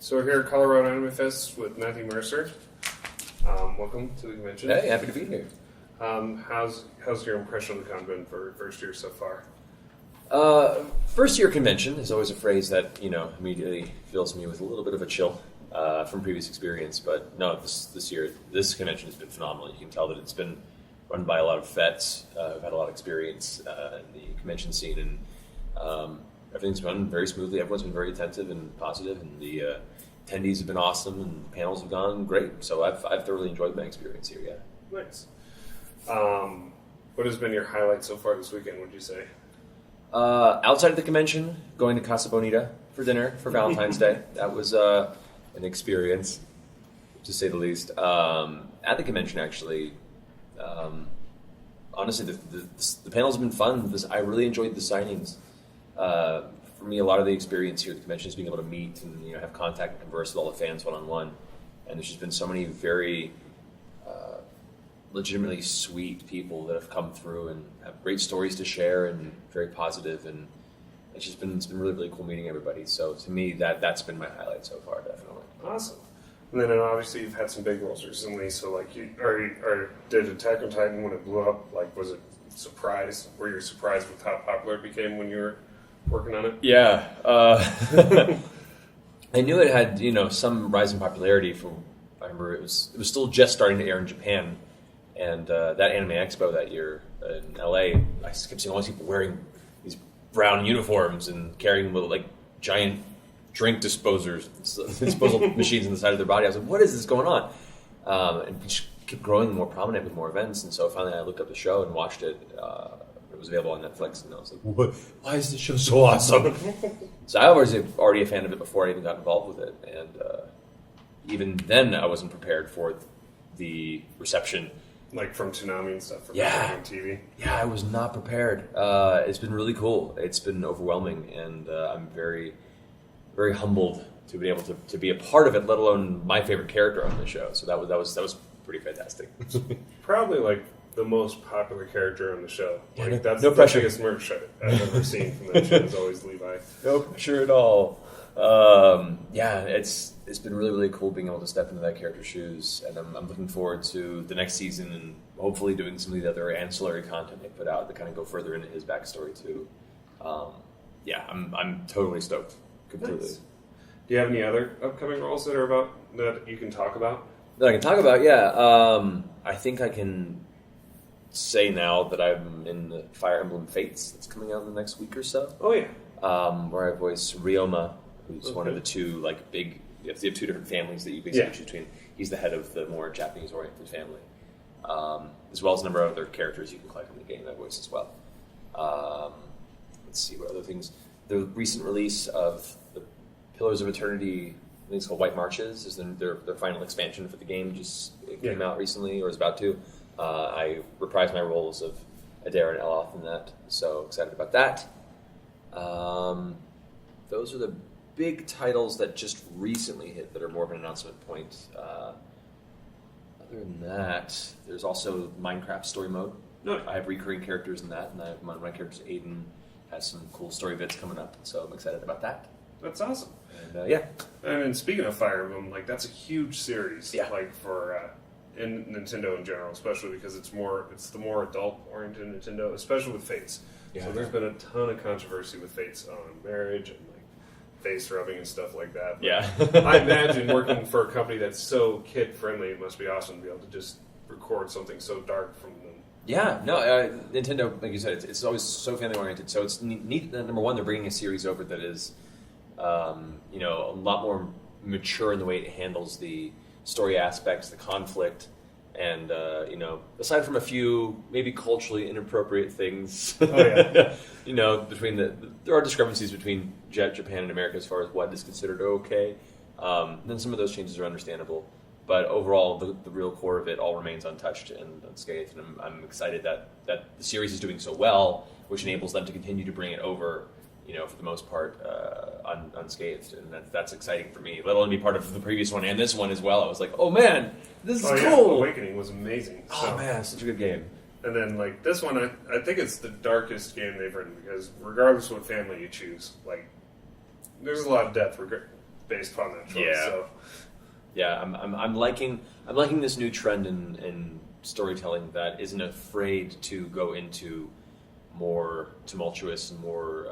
So we're here at Colorado Anime Fest with Matthew Mercer. Welcome to the convention. Hey, happy to be here. How's your impression of the con been for your first year so far? First year convention is always a phrase that, immediately fills me with a little bit of a chill from previous experience. But no, this year, this convention has been phenomenal. You can tell that it's been run by a lot of vets who've had a lot of experience in the convention scene, and everything's run very smoothly. Everyone's been very attentive and positive, and the attendees have been awesome, and the panels have gone great. So I've thoroughly enjoyed my experience here. Yeah. Nice. What has been your highlight so far this weekend? Would you say? Outside of the convention, going to Casa Bonita for dinner for Valentine's Day. That was an experience, to say the least. At the convention, actually, honestly, the panels have been fun. I really enjoyed the signings. For me, a lot of the experience here at the convention is being able to meet and have contact and converse with all the fans one-on-one. And there's just been so many very legitimately sweet people that have come through and have great stories to share and very positive, and it's been really, really cool meeting everybody. So to me, that's been my highlight so far, definitely. Awesome. And then obviously you've had some big roles recently. So like, did Attack on Titan when it blew up? Like, was it a surprise? Were you surprised with how popular it became when you were working on it? Yeah, I knew it had some rise in popularity. I remember it was still just starting to air in Japan. And that Anime Expo that year in LA, I just kept seeing all these people wearing these brown uniforms and carrying little giant drink disposal machines on the side of their body. I was like, what is this going on? And it just kept growing more prominent with more events. And so finally I looked up the show and watched it. It was available on Netflix. And I was like, what? Why is this show so awesome? So I was already a fan of it before I even got involved with it. And even then I wasn't prepared for the reception. Like from Toonami and stuff, from TV? Yeah, I was not prepared. It's been really cool. It's been overwhelming, and I'm very, very humbled to be able to be a part of it, let alone my favorite character on the show. So that was pretty fantastic. Probably like the most popular character on the show. Like, that's no the pressure. biggest merch I've ever seen from that show is always Levi. No pressure at all. Yeah, it's been really, really cool being able to step into that character's shoes, and I'm looking forward to the next season and hopefully doing some of the other ancillary content they put out that kind of go further into his backstory too. Yeah, I'm totally stoked, completely. Nice. Do you have any other upcoming roles that you can talk about? That I can talk about, yeah. I think I can say now that I'm in the Fire Emblem Fates that's coming out in the next week or so. Oh yeah. Where I voice Ryoma, who's one of the two big. You have two different families that you basically choose between. He's the head of the more Japanese-oriented family, as well as a number of other characters you can collect in the game. That voice as well. Let's see what other things. The recent release of the Pillars of Eternity, I think it's called White Marches, is their final expansion for the game. It came out recently, or is about to. I reprised my roles of Adair and Eloth in that, so excited about that. Those are the big titles that just recently hit that are more of an announcement point. Other than that, there's also Minecraft story mode. No. I have recurring characters in that, and my character Aiden has some cool story bits coming up, so I'm excited about that. That's awesome. And yeah. And speaking of Fire Emblem, that's a huge series. Yeah. For in Nintendo in general, especially because it's the more adult-oriented Nintendo, especially with Fates. Yeah. So there's been a ton of controversy with Fates on marriage and face rubbing and stuff like that. But Yeah. I imagine working for a company that's so kid-friendly, it must be awesome to be able to just record something so dark from them. Yeah, no, Nintendo, like you said, it's always so family-oriented. So it's neat that, number one, they're bringing a series over that is, a lot more mature in the way it handles the story aspects, the conflict, and, aside from a few maybe culturally inappropriate things, between there are discrepancies between Japan and America as far as what is considered okay. Then some of those changes are understandable. But overall, the real core of it all remains untouched and unscathed. And I'm excited that the series is doing so well, which enables them to continue to bring it over, for the most part, unscathed. And that's exciting for me, let alone be part of the previous one and this one as well. I was like, oh man, this is cool. Awakening was amazing. Oh man, such a good game. And then this one, I think it's the darkest game they've written because regardless of what family you choose, there's a lot of depth based upon that choice. Yeah. So. Yeah, I'm liking this new trend in storytelling that isn't afraid to go into more tumultuous and more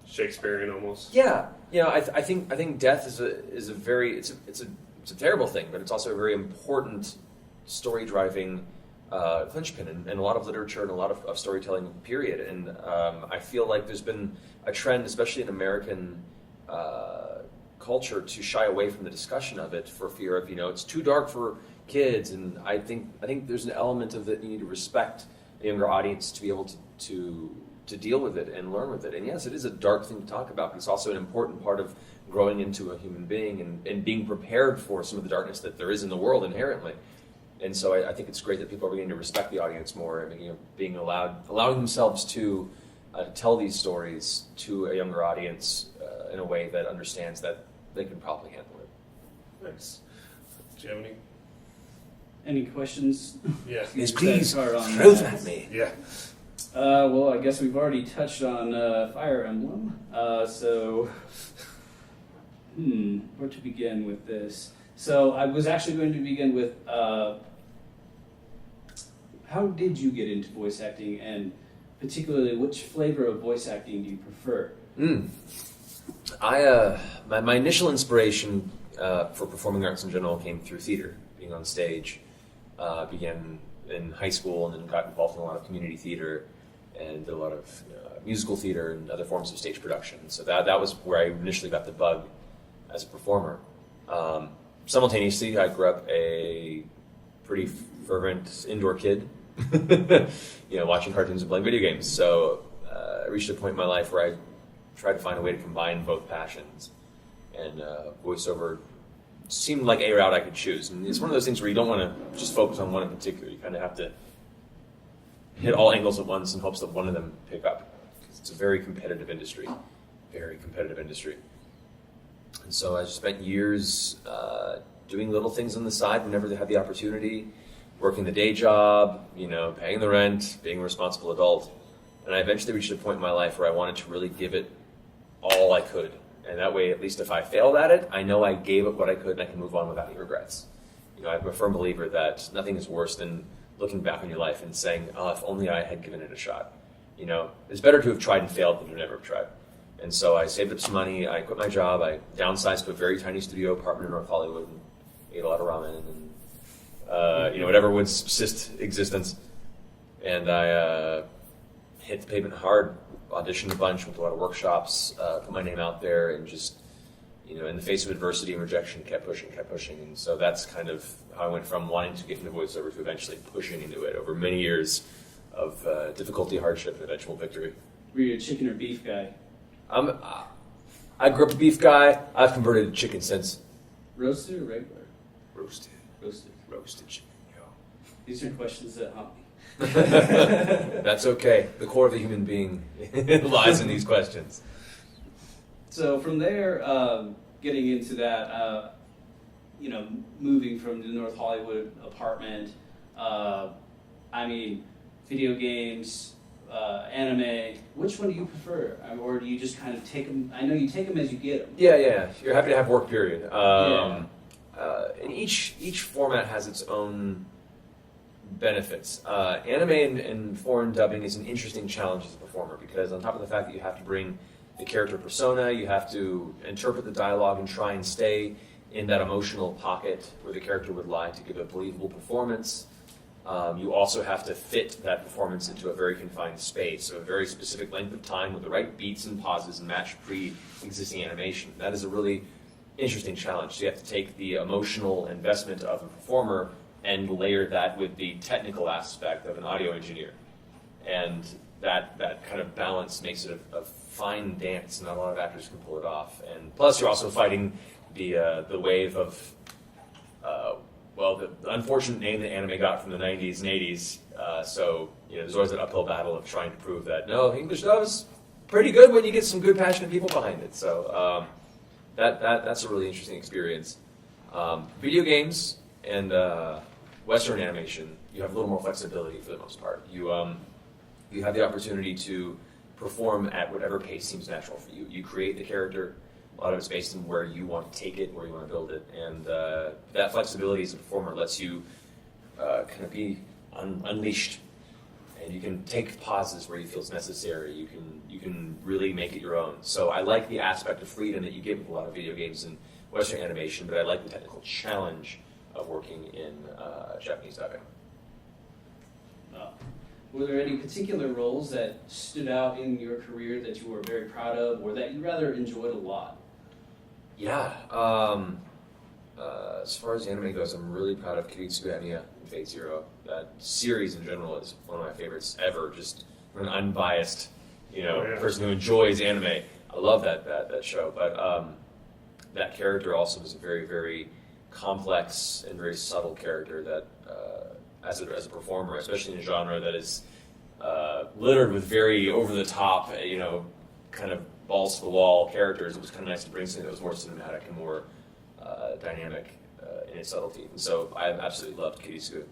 Shakespearean almost. Yeah, I think death is a very it's a terrible thing, but it's also a very important story driving linchpin in a lot of literature and a lot of storytelling. Period. And I feel like there's been a trend, especially in American culture, to shy away from the discussion of it for fear of it's too dark for kids. And I think there's an element of that you need to respect a younger audience to be able to deal with it and learn with it. And yes, it is a dark thing to talk about, but it's also an important part of growing into a human being and being prepared for some of the darkness that there is in the world inherently. And so I think it's great that people are beginning to respect the audience more and being allowing themselves to tell these stories to a younger audience in a way that understands that they can probably handle it. Nice. Do you have Any questions? Yeah. Yes, please. Throw them at me. Yeah. Well, I guess we've already touched on Fire Emblem. Where to begin with this? So I was actually going to begin with how did you get into voice acting, and particularly which flavor of voice acting do you prefer? My initial inspiration for performing arts in general came through theater, being on stage. Began in high school and then got involved in a lot of community theater and did a lot of musical theater and other forms of stage production. So that was where I initially got the bug as a performer. Simultaneously, I grew up a pretty fervent indoor kid, watching cartoons and playing video games. So I reached a point in my life where I tried to find a way to combine both passions, and voiceover seemed like a route I could choose. And it's one of those things where you don't want to just focus on one in particular. You kind of have to hit all angles at once in hopes that one of them pick up. Because it's a very competitive industry. And so I spent years doing little things on the side whenever they had the opportunity, working the day job, paying the rent, being a responsible adult. And I eventually reached a point in my life where I wanted to really give it all I could. And that way, at least if I failed at it, I know I gave it what I could and I can move on without any regrets. I'm a firm believer that nothing is worse than looking back on your life and saying, oh, if only I had given it a shot. It's better to have tried and failed than to never have tried. And so I saved up some money, I quit my job, I downsized to a very tiny studio apartment in North Hollywood and ate a lot of ramen and whatever would subsist existence. And I hit the pavement hard, auditioned a bunch, went to a lot of workshops, put my name out there, and just, in the face of adversity and rejection, kept pushing. And so that's kind of how I went from wanting to get into voiceover to eventually pushing into it over many years of difficulty, hardship, and eventual victory. Were you a chicken or beef guy? I grew up a beef guy. I've converted to chicken since. Roasted or regular? Roasted. Roasted chicken, These are questions that haunt me. That's okay. The core of the human being lies in these questions. So from there, getting into that, moving from the North Hollywood apartment, video games, anime, which one do you prefer? Or do you just kind of take them? I know you take them as you get them. Yeah. You're happy to have work, period. And each format has its own benefits. Anime and foreign dubbing is an interesting challenge as a performer because on top of the fact that you have to bring the character persona, you have to interpret the dialogue and try and stay in that emotional pocket where the character would lie to give a believable performance. You also have to fit that performance into a very confined space, so a very specific length of time with the right beats and pauses and match pre-existing animation. That is a really interesting challenge. So you have to take the emotional investment of a performer and layer that with the technical aspect of an audio engineer. And that kind of balance makes it a fine dance. Not a lot of actors can pull it off. And plus, you're also fighting the wave of the unfortunate name that anime got from the 90s and 80s. So there's always that uphill battle of trying to prove that no, English dub is pretty good when you get some good, passionate people behind it. So that's a really interesting experience. Video games and Western animation, you have a little more flexibility for the most part. You have the opportunity to perform at whatever pace seems natural for you. You create the character. A lot of it's based on where you want to take it, where you want to build it, and that flexibility as a performer lets you kind of be unleashed, and you can take pauses where you feel it's necessary. You can really make it your own. So I like the aspect of freedom that you get with a lot of video games and Western animation, but I like the technical challenge of working in Japanese dubbing. Were there any particular roles that stood out in your career that you were very proud of, or that you rather enjoyed a lot? Yeah. As far as anime goes, I'm really proud of Kiritsugu Emiya in Fate Zero. That series in general is one of my favorites ever. Just an unbiased, person who enjoys anime. I love that show. But that character also was a very, very complex and very subtle character that, as a performer, especially in a genre that is littered with very over the top, kind of balls to the wall characters, it was kind of nice to bring something that was more cinematic and more dynamic in its subtlety. And so I absolutely loved Kiritsugu.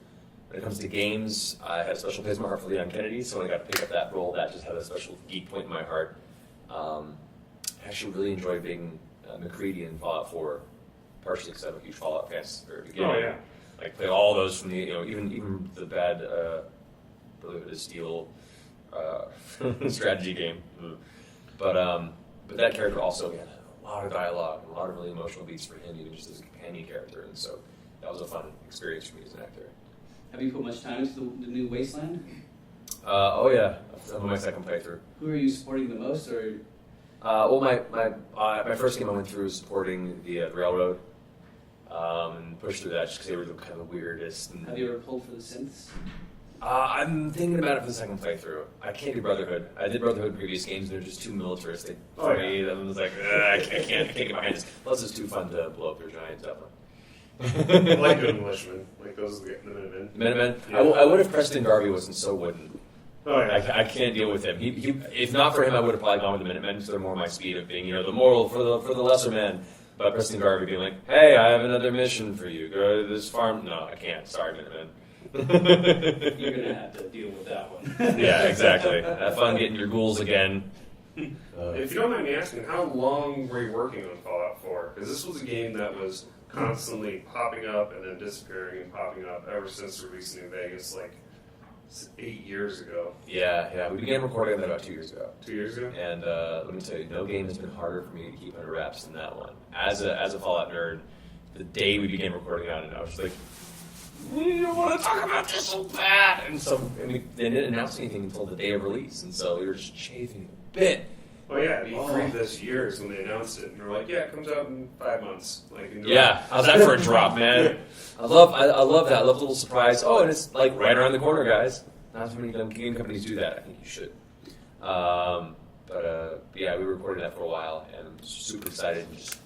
When it comes to games, I had a special place in my heart for Leon Kennedy, so when I got to pick up that role, that just had a special geek point in my heart. I actually really enjoyed being McCready in Fallout 4, partially because I'm a huge Fallout fan since the very beginning. Oh, yeah. Like, play all those from the, even the bad Brotherhood of Steel strategy game. But that character also had a lot of dialogue, and a lot of really emotional beats for him, even just as a companion character, and so that was a fun experience for me as an actor. Have you put much time into the new Wasteland? Oh yeah, on my second playthrough. Who are you supporting the most, or? Well, my first game I went through was supporting the Railroad, and pushed through that just because they were kind of the weirdest. And, have you ever pulled for the synths? I'm thinking about it for the second playthrough. I can't do Brotherhood. I did Brotherhood in previous games, and they're just too militaristic for me. I was like, I can't get behind this. Plus, it's too fun to blow up their giant Zeppelin. I like the militiamen, like those the Minutemen. Minutemen? Yeah. I would if Preston Garvey wasn't so wooden. Oh yeah. I can't deal with him. He, if not for him, I would have probably gone with the Minutemen because they're more my speed of being, the moral for the lesser man. But Preston Garvey being like, hey, I have another mission for you. Go to this farm. No, I can't. Sorry, Minutemen. You're going to have to deal with that one. Yeah, exactly. Have fun getting your ghouls again. If you don't mind me asking, how long were you working on Fallout 4? Because this was a game that was constantly popping up and then disappearing and popping up ever since releasing in Vegas, like 8 years ago. Yeah. We began recording that about 2 years ago. 2 years ago? And let me tell you, no game has been harder for me to keep under wraps than that one. As a Fallout nerd, the day we began recording on it, I was just like, we don't want to talk about this so bad. And they didn't announce anything until the day of release, and so we were just chafing a bit. Oh yeah, E3 this year is when they announced it, and they're like, "Yeah, it comes out in 5 months." Like, yeah, how's that for a drop, man? I love that. I love the little surprise. Oh, and it's like right around the corner, guys. Not too many game companies do that. I think you should. But yeah, we recorded that for a while, and I'm super excited. And just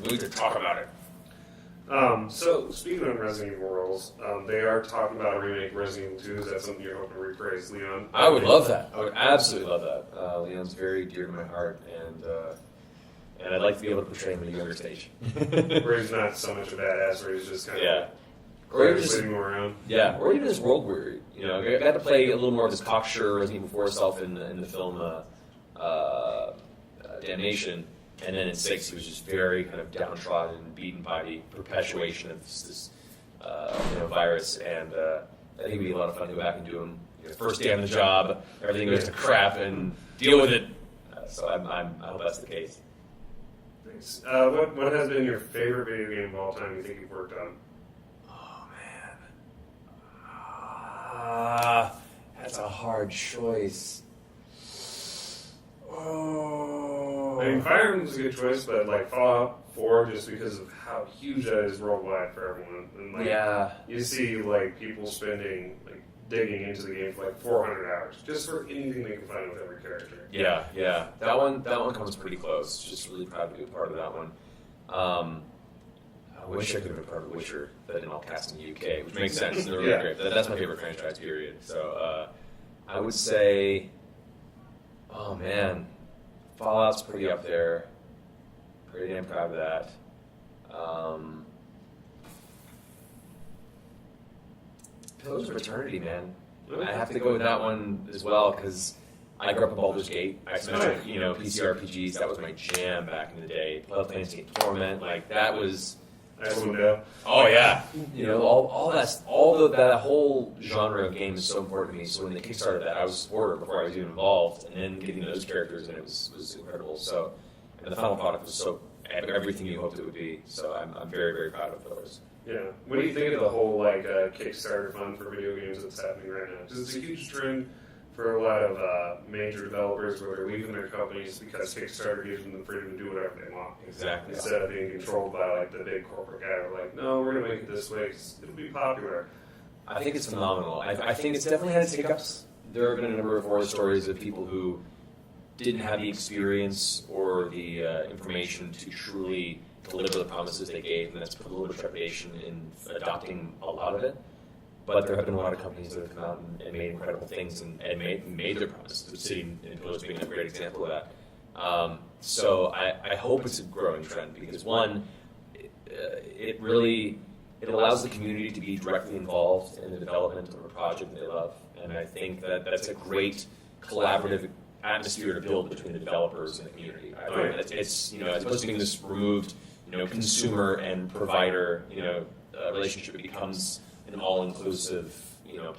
we to talk about it. So, speaking of Resident Evil roles, they are talking about a remake of Resident Evil 2. Is that something you're hoping to reprise Leon? I would love that. I would absolutely love that. Leon's very dear to my heart, and I'd like to be able to portray him in a younger stage. Where he's not so much a badass, where he's just kind of or just him around. Yeah, or even his world weary. I got to play a little more of his cocksure Resident Evil 4 self in the film Damnation. And then in 6, he was just very kind of downtrodden and beaten by the perpetuation of this virus. And I think it'd be a lot of fun to go back and do him. First day on the job, everything goes to crap, and deal with it. So I hope that's the case. Nice. What has been your favorite video game of all time you think you've worked on? Oh, man. That's a hard choice. Oh. I mean, Fire Emblem's a good choice, but like Fallout 4, just because of how huge that is worldwide for everyone, and like you see like people spending like digging into the game for like 400 hours just for anything they can find with every character. Yeah. That one comes pretty close. Just really proud to be a part of that one. I wish I could have been part of Witcher, but didn't all cast in the UK, which makes sense. They're really great. That's my favorite franchise, period. So I would say, oh man, Fallout's pretty up there. Pretty damn proud of that. Pillars of Eternity, man. I have to go with that one as well because I grew up in Baldur's Gate. I spent, PC RPGs. That was my jam back in the day. Planescape Torment, like that was. Oh yeah, that whole genre of game is so important to me. So when they kickstarted that, I was a supporter before I was even involved, and then getting those characters and it was incredible. So, and the final product was so everything you hoped it would be. So I'm very, very proud of those. Yeah. What do you think of the whole Kickstarter fund for video games that's happening right now? Because it's a huge trend for a lot of major developers where they're leaving their companies because Kickstarter gives them the freedom to do whatever they want. Exactly. Instead of being controlled by the big corporate guy who are like, no, we're going to make it this way 'cause it'll be popular. I think it's phenomenal. I think it's definitely had its hiccups. There have been a number of horror stories of people who didn't have the experience or the information to truly deliver the promises they gave, and that's put a little bit of trepidation in adopting a lot of it. But there have been a lot of companies that have come out and made incredible things and made their promises. The City in Pillars being a great example of that. So I hope it's a growing trend because one, it allows the community to be directly involved in the development of a project they love, and I think that that's a great collaborative atmosphere to build between the developers and the community. I think that it's as opposed to being this removed consumer and provider relationship, it becomes an all-inclusive,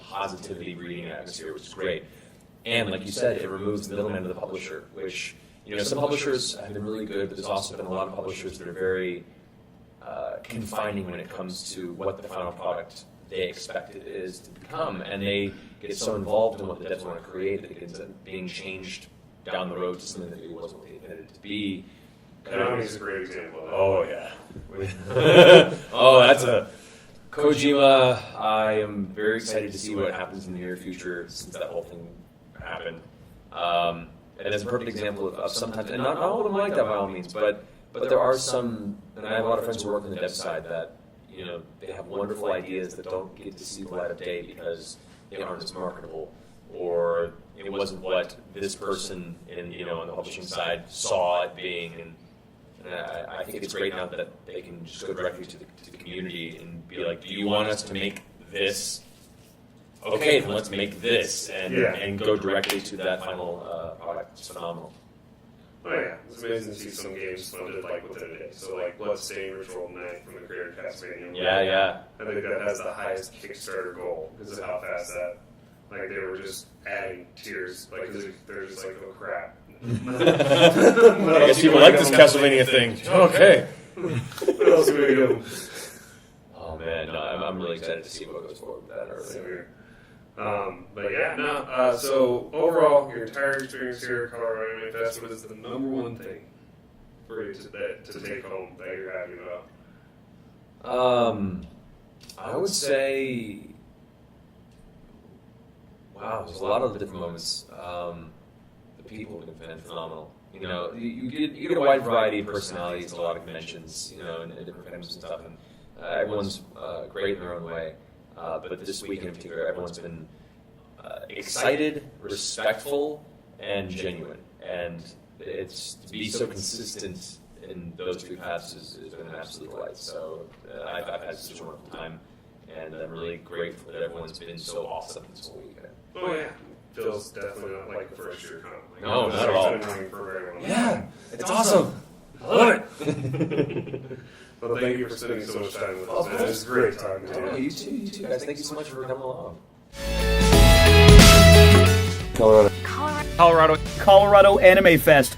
positivity breeding atmosphere, which is great. And like you said, it removes the middleman of the publisher, which, some publishers have been really good, but there's also been a lot of publishers that are very confining when it comes to what the final product they expect it is to become. And they get so involved in what the devs want to create that it ends up being changed down the road to something that it wasn't what they intended it to be. Konami's a great example of that. Oh, yeah. Oh, that's a... Kojima, I am very excited to see what happens in the near future since that whole thing happened. And it's a perfect example of sometimes, and not all of them like that by all means, but there are some, and I have a lot of friends who work on the dev side that, they have wonderful ideas that don't get to see the light of day because they aren't as marketable, or it wasn't what this person on the publishing side saw it being, and I think it's great now that they can just go directly to the community and be like, do you want us to make this? Okay, then let's make this, and go directly to that final product. It's phenomenal. Oh yeah, it's amazing to see some games funded within a day. So Bloodstained Ritual Night from the creator of Castlevania. Yeah. I think that has the highest Kickstarter goal because of how fast that, they were just adding tiers, they're just like, oh crap. I guess people like this Castlevania thing. Okay. What else are we going to do? Oh man, no, I'm really excited to see what goes forward with that earlier. But yeah, no. So overall, your entire experience here at Colorado Anime Fest, what is the number one thing for you to take home that you're happy about? I would say, wow, there's a lot of different moments. The people have been phenomenal. You get a wide variety of personalities, a lot of conventions, and different fandoms and stuff, and everyone's great in their own way. But this week in particular, everyone's been excited, respectful, and genuine. And it's to be so consistent in those three paths has been an absolute delight. So I've had such a wonderful time, and I'm really grateful that everyone's been so awesome this whole weekend. Oh yeah. Feels definitely not like the first year con. No, not at all. Been running for a very long time. Yeah, it's awesome. I love it. Well, thank you for spending so much time with us. Man. It was great talking to you. Oh, you too, guys. Thank you so much for coming along. Colorado Anime Fest